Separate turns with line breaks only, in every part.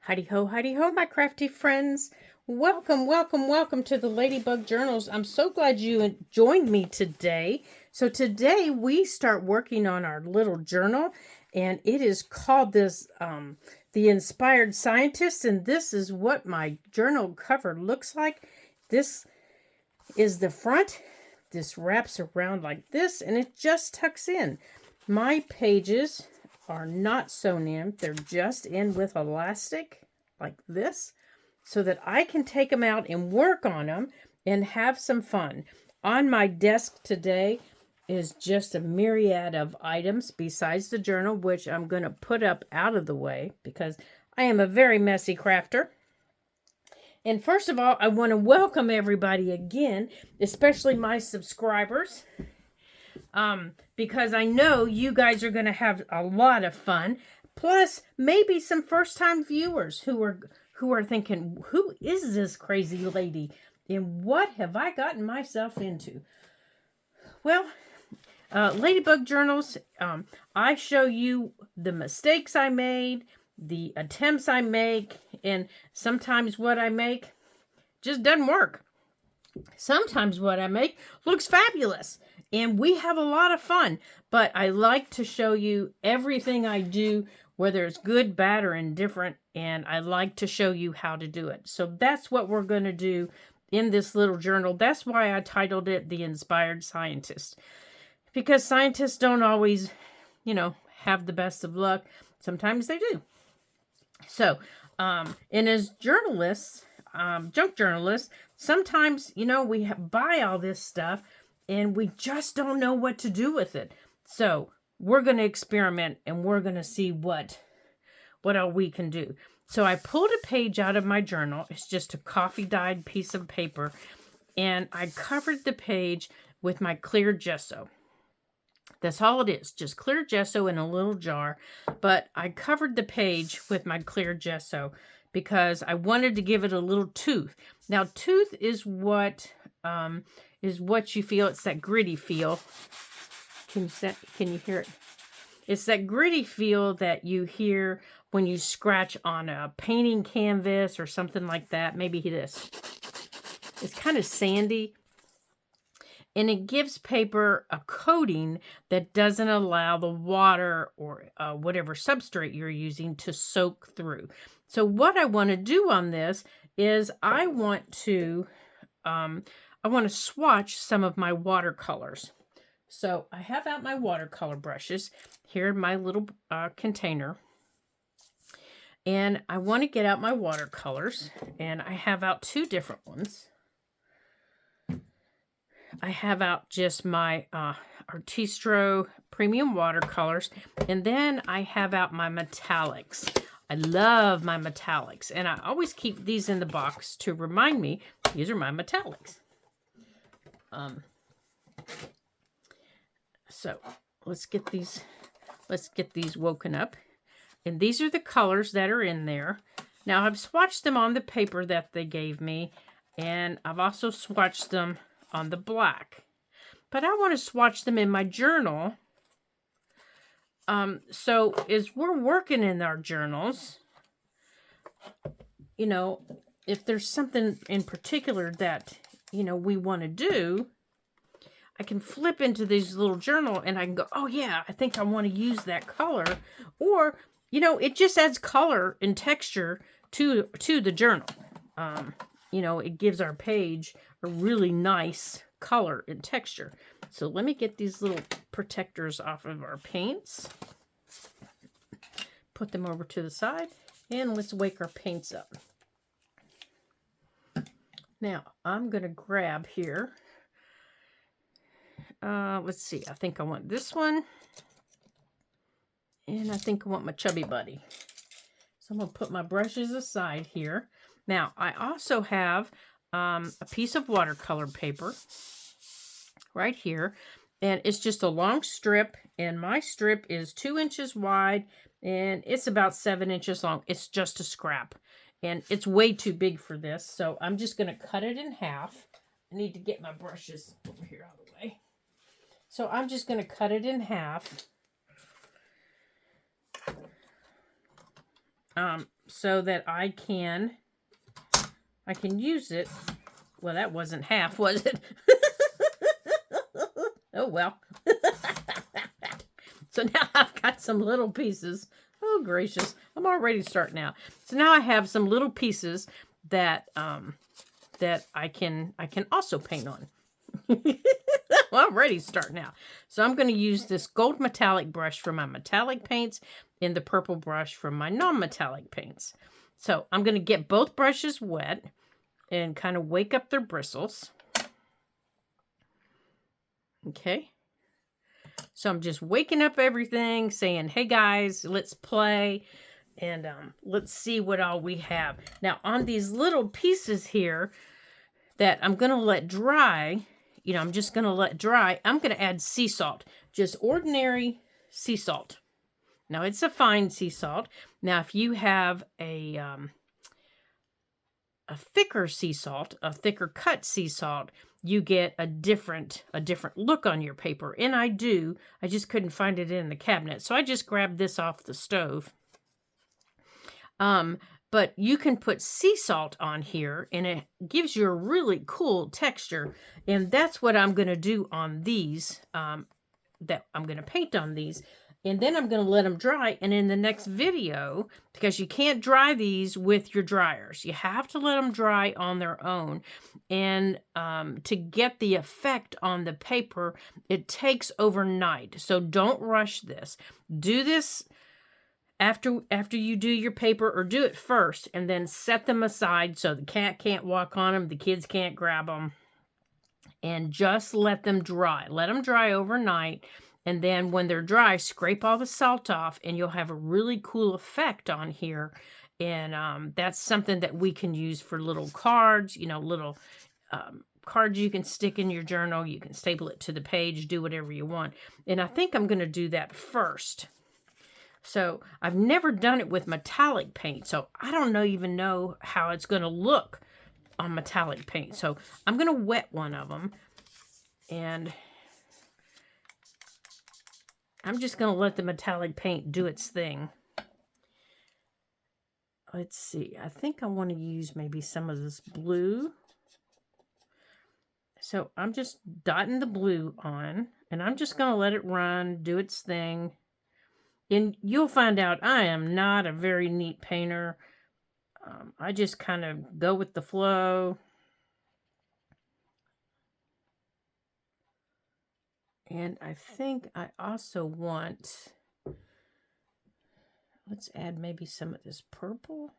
Heidi ho, my crafty friends. Welcome, welcome, welcome to the Ladybug Journals. I'm so glad you joined me today. So today we start working on our little journal, and it is called The Inspired Scientist, and this is what my journal cover looks like. This is the front. This wraps around like this, and it just tucks in. My pages are not sewn in. They're just in with elastic like this so that I can take them out and work on them and have some fun. On my desk today is just a myriad of items besides the journal, which I'm going to put up out of the way because I am a very messy crafter. And first of all, I want to welcome everybody again, especially my subscribers. Because I know you guys are going to have a lot of fun. Plus, maybe some first-time viewers who are thinking, who is this crazy lady? And what have I gotten myself into? Well, Ladybug Journals, I show you the mistakes I made, the attempts I make, and sometimes what I make just doesn't work. Sometimes what I make looks fabulous. And we have a lot of fun, but I like to show you everything I do, whether it's good, bad, or indifferent, and I like to show you how to do it. So that's what we're going to do in this little journal. That's why I titled it The Inspired Scientist, because scientists don't always, have the best of luck. Sometimes they do. So, and as journalists, junk journalists, sometimes, we buy all this stuff and we just don't know what to do with it. So we're going to experiment and we're going to see what all we can do. So I pulled a page out of my journal. It's just a coffee-dyed piece of paper. And I covered the page with my clear gesso. That's all it is, just clear gesso in a little jar. But I covered the page with my clear gesso because I wanted to give it a little tooth. Now, tooth is what you feel. It's that gritty feel. Can you hear it? It's that gritty feel that you hear when you scratch on a painting canvas or something like that. Maybe this. It's kind of sandy. And it gives paper a coating that doesn't allow the water or whatever substrate you're using to soak through. So what I want to do on this is I want to swatch some of my watercolors. So I have out my watercolor brushes here in my little container. And I want to get out my watercolors. And I have out two different ones. I have out just my Artistro Premium watercolors. And then I have out my metallics. I love my metallics. And I always keep these in the box to remind me these are my metallics. So let's get these woken up. And these are the colors that are in there. Now I've swatched them on the paper that they gave me. And I've also swatched them on the black. But I want to swatch them in my journal. So as we're working in our journals, if there's something in particular that, we want to do, I can flip into this little journal and I can go, oh yeah, I think I want to use that color. Or, it just adds color and texture to the journal. It gives our page a really nice color and texture. So let me get these little protectors off of our paints. Put them over to the side. And let's wake our paints up. Now, I'm going to grab here. Let's see. I think I want this one. And I think I want my chubby buddy. So I'm going to put my brushes aside here. Now, I also have a piece of watercolor paper right here. And it's just a long strip. And my strip is 2 inches wide. And it's about 7 inches long. It's just a scrap. And it's way too big for this. So I'm just going to cut it in half. I need to get my brushes over here out of the way. So I'm just going to cut it in half. so that I can use it. Well, that wasn't half, was it? Oh, well. So now I've got some little pieces. Oh, gracious. I'm already starting out. So now I have some little pieces that that I can also paint on. I'm already starting out. So I'm going to use this gold metallic brush for my metallic paints and the purple brush for my non-metallic paints. So I'm going to get both brushes wet and kind of wake up their bristles. Okay. So I'm just waking up everything, saying, hey guys, let's play. And let's see what all we have. Now on these little pieces here that I'm going to let dry, you know, I'm just going to let dry. I'm going to add sea salt, just ordinary sea salt. Now it's a fine sea salt. Now if you have a thicker sea salt, a thicker cut sea salt, you get a different look on your paper. And I do. I just couldn't find it in the cabinet. So I just grabbed this off the stove. But you can put sea salt on here and it gives you a really cool texture. And that's what I'm going to do on these, that I'm going to paint on these. And then I'm going to let them dry. And in the next video, because you can't dry these with your dryers, you have to let them dry on their own. And to get the effect on the paper, it takes overnight. So don't rush this. Do this after you do your paper, or do it first and then set them aside so the cat can't walk on them, the kids can't grab them. And just let them dry. Let them dry overnight. And then when they're dry, scrape all the salt off and you'll have a really cool effect on here. And that's something that we can use for little cards, you know, little cards you can stick in your journal. You can staple it to the page, do whatever you want. And I think I'm going to do that first. So I've never done it with metallic paint, so I don't even know how it's going to look on metallic paint. So I'm going to wet one of them, and I'm just going to let the metallic paint do its thing. Let's see. I think I want to use maybe some of this blue. So I'm just dotting the blue on, and I'm just going to let it run, do its thing. And you'll find out I am not a very neat painter. I just kind of go with the flow. And I think I also want, let's add maybe some of this purple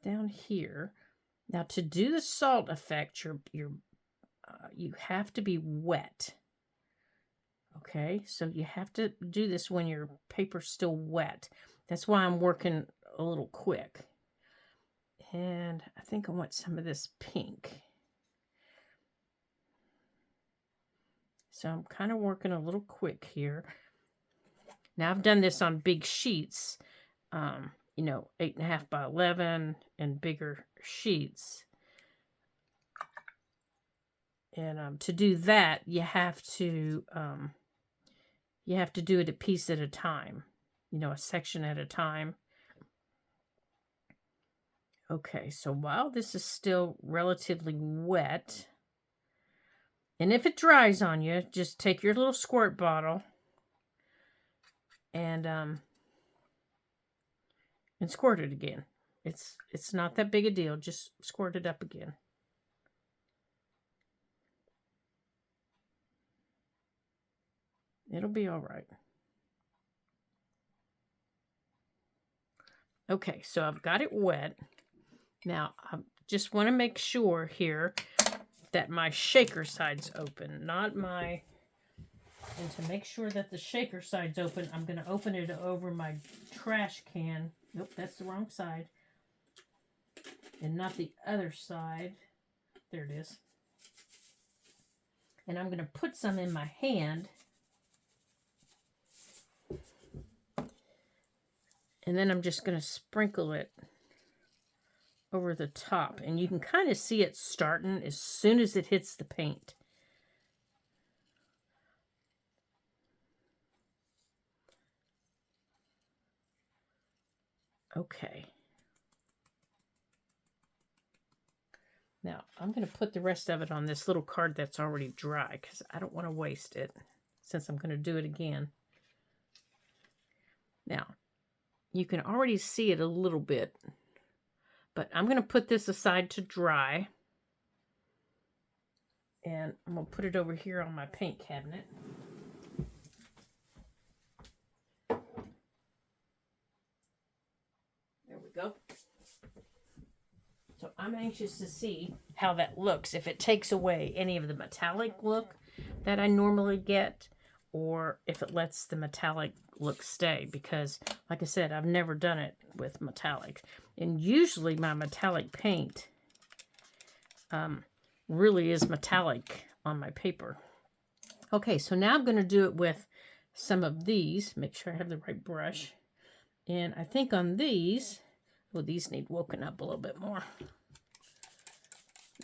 down here. Now to do the salt effect, you have to be wet. Okay, so you have to do this when your paper's still wet. That's why I'm working a little quick. And I think I want some of this pink. So I'm kind of working a little quick here. Now I've done this on big sheets, you know, 8.5 by 11 and bigger sheets. And to do that, you have to do it a piece at a time, you know, a section at a time. Okay, so while this is still relatively wet, and if it dries on you, just take your little squirt bottle and squirt it again. It's not that big a deal. Just squirt it up again. It'll be all right. Okay, so I've got it wet. Now, I just want to make sure here that my shaker side's open, not my... And to make sure that the shaker side's open, I'm going to open it over my trash can. Nope, that's the wrong side. And not the other side. There it is. And I'm going to put some in my hand. And then I'm just going to sprinkle it over the top. And you can kind of see it starting as soon as it hits the paint. Okay. Now, I'm going to put the rest of it on this little card that's already dry because I don't want to waste it since I'm going to do it again. Now, you can already see it a little bit, but I'm going to put this aside to dry. And I'm going to put it over here on my paint cabinet. There we go. So I'm anxious to see how that looks, if it takes away any of the metallic look that I normally get, or if it lets the metallic look stay, because like I said, I've never done it with metallic. And usually my metallic paint really is metallic on my paper. Okay, so now I'm going to do it with some of these. Make sure I have the right brush. And I think on these, well, these need woken up a little bit more.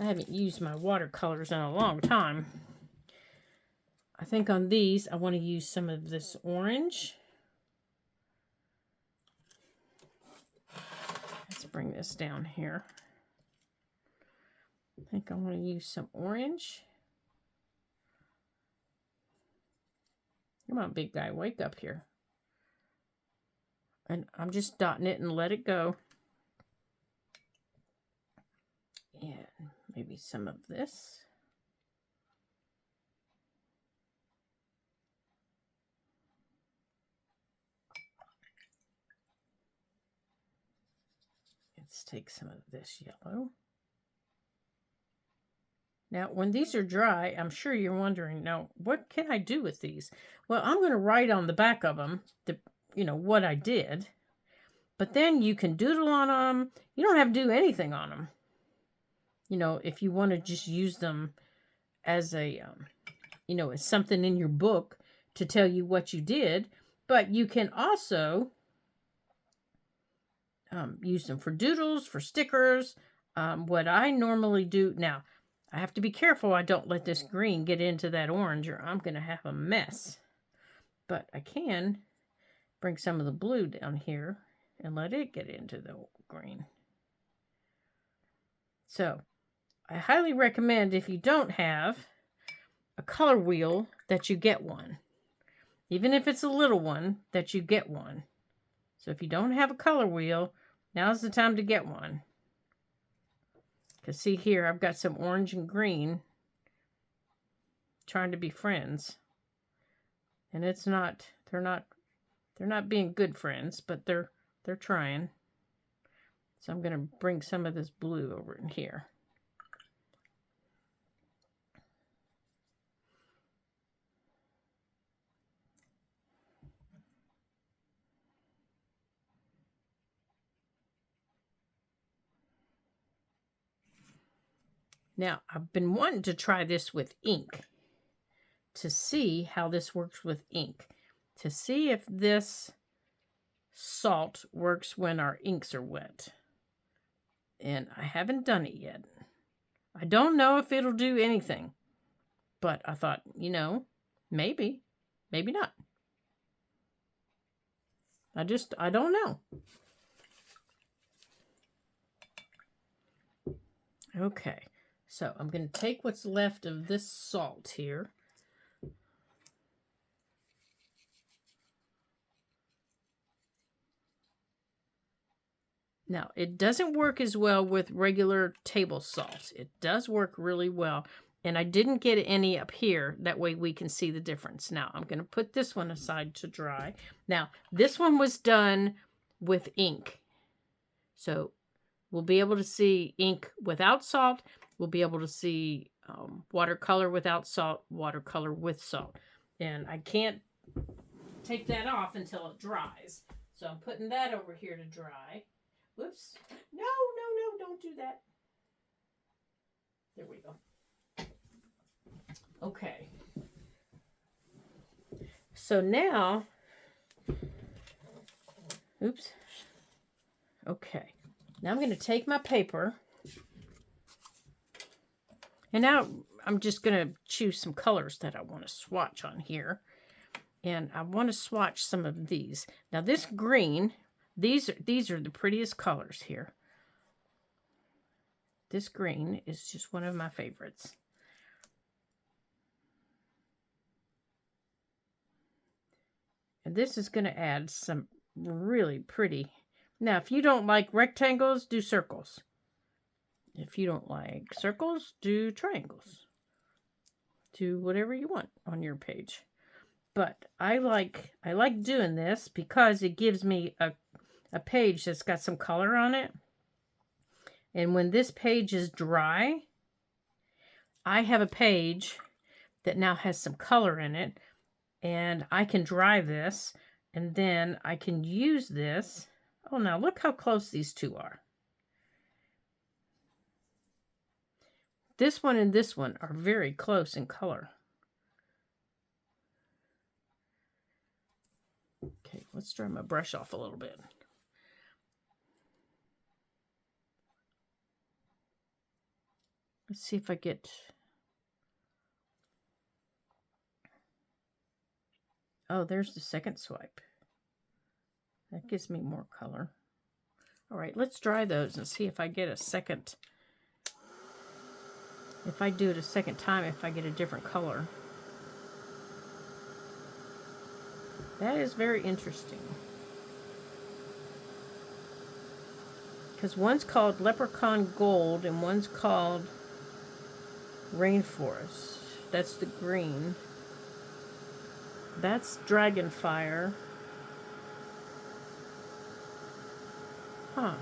I haven't used my watercolors in a long time. I think on these, I want to use some of this orange. Let's bring this down here. I think I want to use some orange. Come on, big guy, wake up here. And I'm just dotting it and let it go. And maybe some of this. Let's take some of this yellow. Now, when these are dry, I'm sure you're wondering, now, what can I do with these? Well, I'm going to write on the back of them, what I did. But then you can doodle on them. You don't have to do anything on them. If you want to just use them as a, as something in your book to tell you what you did. But you can also use them for doodles, for stickers. What I normally do now, I have to be careful I don't let this green get into that orange or I'm going to have a mess. But I can bring some of the blue down here and let it get into the green. So I highly recommend, if you don't have a color wheel, that you get one. Even if it's a little one, that you get one. So if you don't have a color wheel, now's the time to get one. Because see here, I've got some orange and green trying to be friends. And it's not, they're not being good friends, but they're trying. So I'm going to bring some of this blue over in here. Now, I've been wanting to try this with ink to see how this works with ink, to see if this salt works when our inks are wet. And I haven't done it yet. I don't know if it'll do anything, but I thought, maybe not. I don't know. Okay. So I'm going to take what's left of this salt here. Now, it doesn't work as well with regular table salt. It does work really well. And I didn't get any up here. That way we can see the difference. Now, I'm going to put this one aside to dry. Now, this one was done with ink. So we'll be able to see ink without salt. We'll be able to see watercolor without salt, watercolor with salt. And I can't take that off until it dries. So I'm putting that over here to dry. Whoops. No, don't do that. There we go. Okay. So now, oops. Okay. Now I'm going to take my paper. And now I'm just going to choose some colors that I want to swatch on here. And I want to swatch some of these. Now this green, These are the prettiest colors here. This green is just one of my favorites. And this is going to add some really pretty. Now, if you don't like rectangles, do circles. If you don't like circles, do triangles. Do whatever you want on your page. But I like doing this because it gives me a page that's got some color on it. And when this page is dry, I have a page that now has some color in it. And I can dry this, and then I can use this. Oh, now look how close these two are. This one and this one are very close in color. Okay, let's dry my brush off a little bit. Let's see if I get... Oh, there's the second swipe. That gives me more color. All right, let's dry those and see if I get a second... If I do it a second time, if I get a different color. That is very interesting. Because one's called Leprechaun Gold and one's called Rainforest. That's the green. That's Dragonfire. Huh.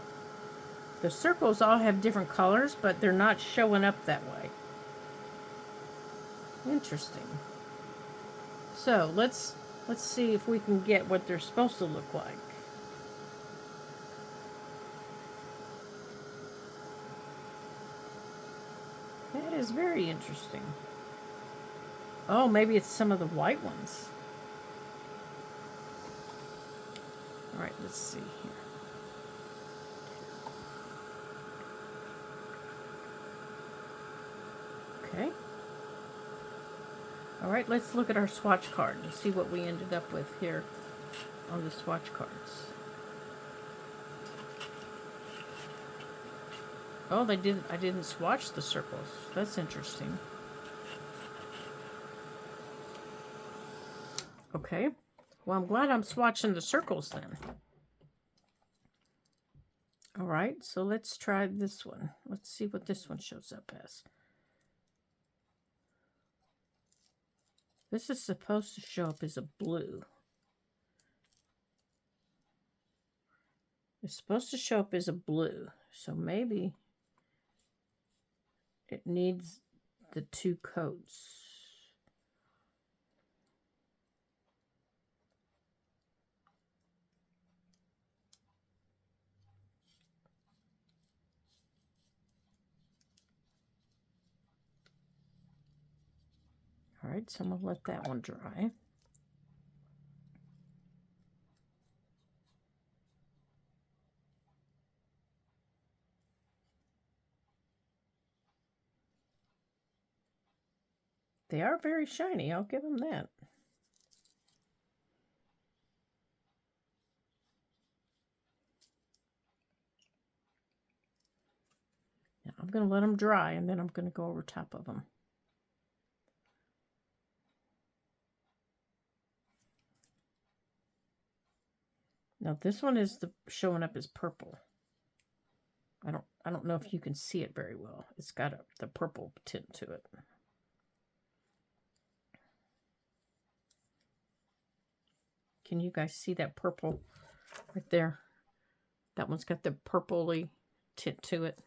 The circles all have different colors, but they're not showing up that way. Interesting. So let's see if we can get what they're supposed to look like. That is very interesting. Oh, maybe it's some of the white ones. All right, let's see here. Okay. All right, let's look at our swatch card and see what we ended up with here on the swatch cards. Oh, I didn't swatch the circles. That's interesting. Okay. Well, I'm glad I'm swatching the circles then. All right, so let's try this one. Let's see what this one shows up as. This is supposed to show up as a blue. It's supposed to show up as a blue, so maybe it needs the two coats. All right, so I'm going to let that one dry. They are very shiny, I'll give them that. Now I'm going to let them dry, and then I'm going to go over top of them. Now this one is showing up as purple. I don't know if you can see it very well. It's got the purple tint to it. Can you guys see that purple right there? That one's got the purpley tint to it.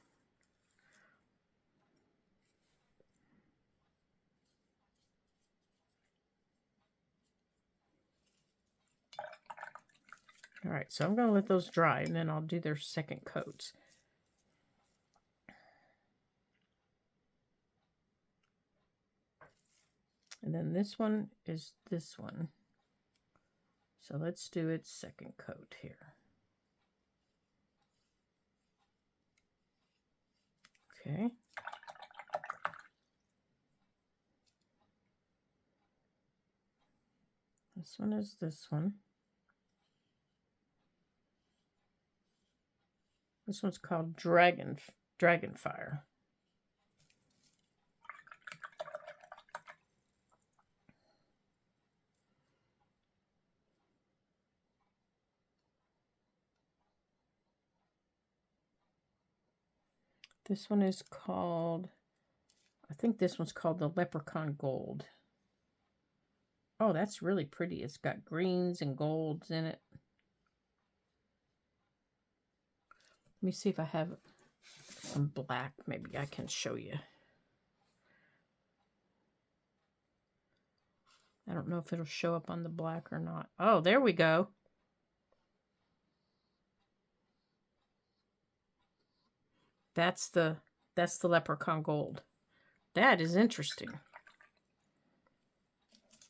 All right, so I'm going to let those dry, and then I'll do their second coats. And then this one is this one. So let's do its second coat here. Okay. This one is this one. This one's called Dragonfire. This one is called, I think this one's called the Leprechaun Gold. Oh, that's really pretty. It's got greens and golds in it. Let me see if I have some black. Maybe I can show you. I don't know if it'll show up on the black or not. Oh, there we go. That's the Leprechaun Gold. That is interesting.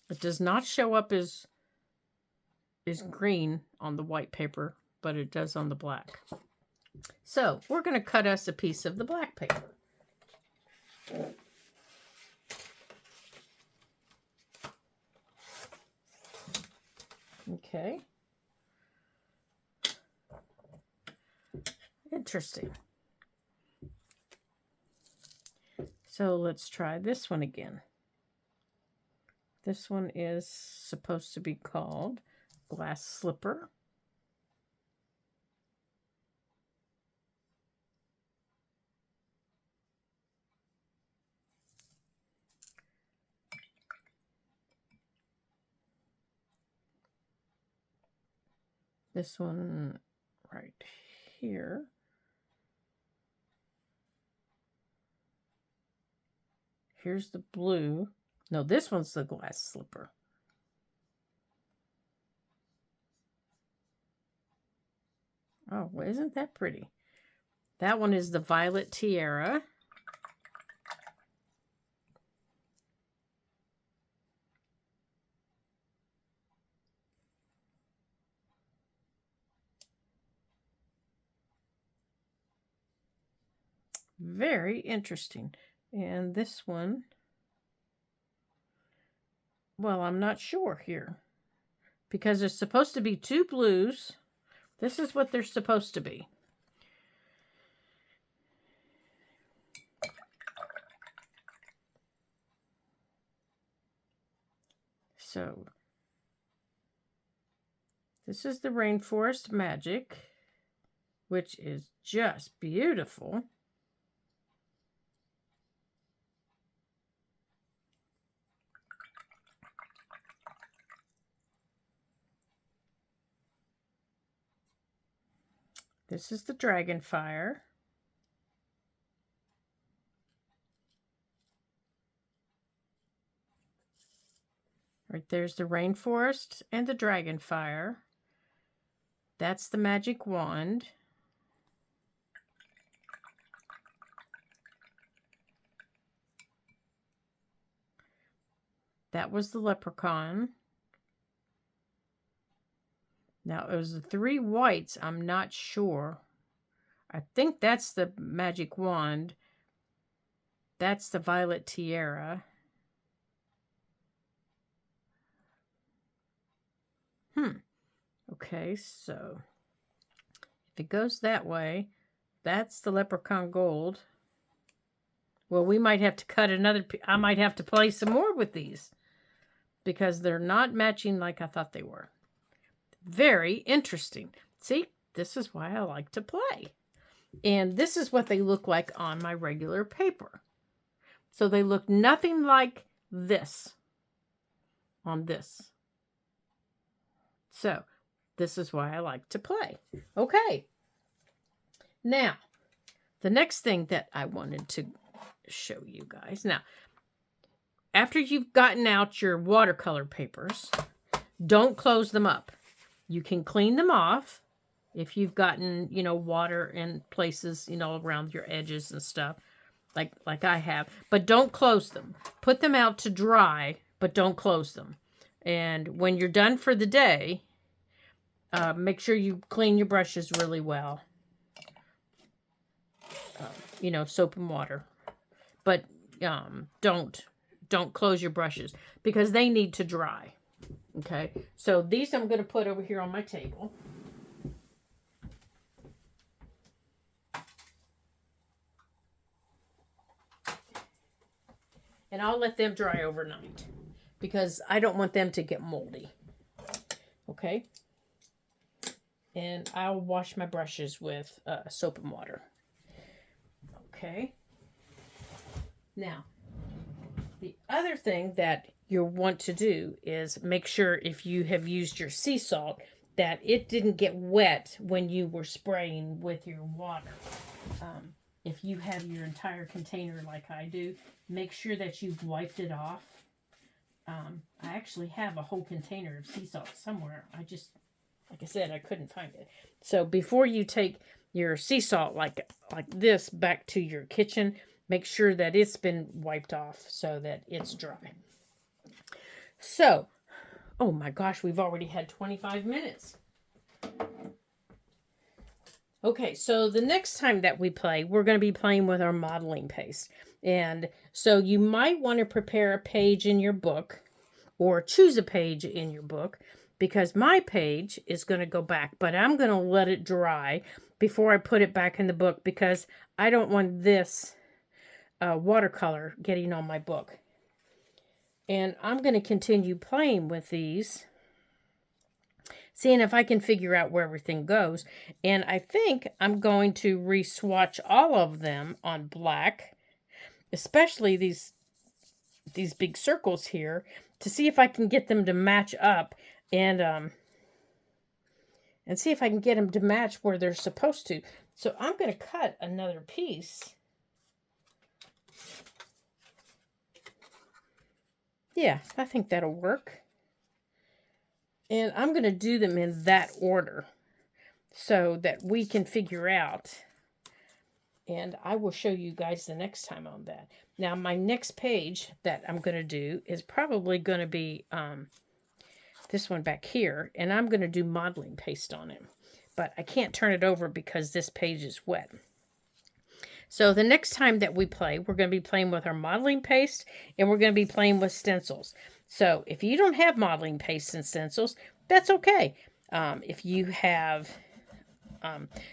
It does not show up as green on the white paper, but it does on the black. So we're going to cut us a piece of the black paper. Okay. Interesting. So let's try this one again. This one is supposed to be called Glass Slipper. This one right here. Here's the blue. No, this one's the Glass Slipper. Oh, well, isn't that pretty? That one is the Violet Tiara. Very interesting. And this one, well, I'm not sure here. Because there's supposed to be two blues. This is what they're supposed to be. So, this is the Rainforest Magic, which is just beautiful. This is the Dragonfire. Right there's the Rainforest and the Dragonfire. That's the Magic Wand. That was the Leprechaun. Now, it was the three whites. I'm not sure. I think that's the Magic Wand. That's the Violet Tiara. Okay, so if it goes that way, that's the Leprechaun Gold. Well, we might have to cut another. I might have to play some more with these because they're not matching like I thought they were. Very interesting. See, this is why I like to play. And this is what they look like on my regular paper. So they look nothing like this on this. So this is why I like to play. Okay. Now, the next thing that I wanted to show you guys. Now, after you've gotten out your watercolor papers, don't close them up. You can clean them off if you've gotten, water in places, around your edges and stuff, like I have. But don't close them. Put them out to dry, but don't close them. And when you're done for the day, make sure you clean your brushes really well. Soap and water. But don't close your brushes because they need to dry. Okay, so these I'm going to put over here on my table. And I'll let them dry overnight because I don't want them to get moldy. Okay? And I'll wash my brushes with soap and water. Okay? Now, the other thing that you'll want to do is make sure if you have used your sea salt that it didn't get wet when you were spraying with your water. If you have your entire container like I do, make sure that you've wiped it off. I actually have a whole container of sea salt somewhere. I just, like I said, I couldn't find it. So before you take your sea salt like this back to your kitchen, make sure that it's been wiped off so that it's dry. So, oh my gosh, we've already had 25 minutes. Okay, so the next time that we play, we're going to be playing with our modeling paste. And so you might want to prepare a page in your book or choose a page in your book because my page is going to go back, but I'm going to let it dry before I put it back in the book because I don't want this watercolor getting on my book. And I'm going to continue playing with these, seeing if I can figure out where everything goes. And I think I'm going to re-swatch all of them on black, especially these big circles here, to see if I can get them to match up and see if I can get them to match where they're supposed to. So I'm going to cut another piece. Yeah, I think that'll work. And I'm going to do them in that order so that we can figure out. And I will show you guys the next time on that. Now, my next page that I'm going to do is probably going to be this one back here. And I'm going to do modeling paste on it. But I can't turn it over because this page is wet. So the next time that we play, we're going to be playing with our modeling paste and we're going to be playing with stencils. So if you don't have modeling paste and stencils, that's okay. If you have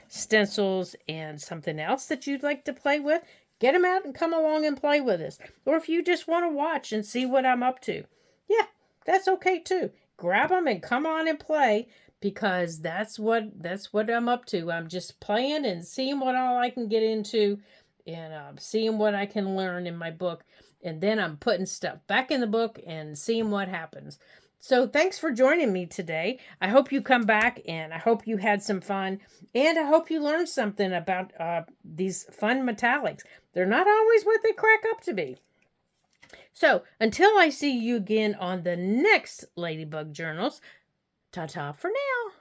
stencils and something else that you'd like to play with, get them out and come along and play with us. Or if you just want to watch and see what I'm up to, yeah, that's okay too. Grab them and come on and play because that's what I'm up to. I'm just playing and seeing what all I can get into and seeing what I can learn in my book. And then I'm putting stuff back in the book and seeing what happens. So thanks for joining me today. I hope you come back and I hope you had some fun. And I hope you learned something about these fun metallics. They're not always what they crack up to be. So until I see you again on the next Ladybug Journals, ta-ta for now.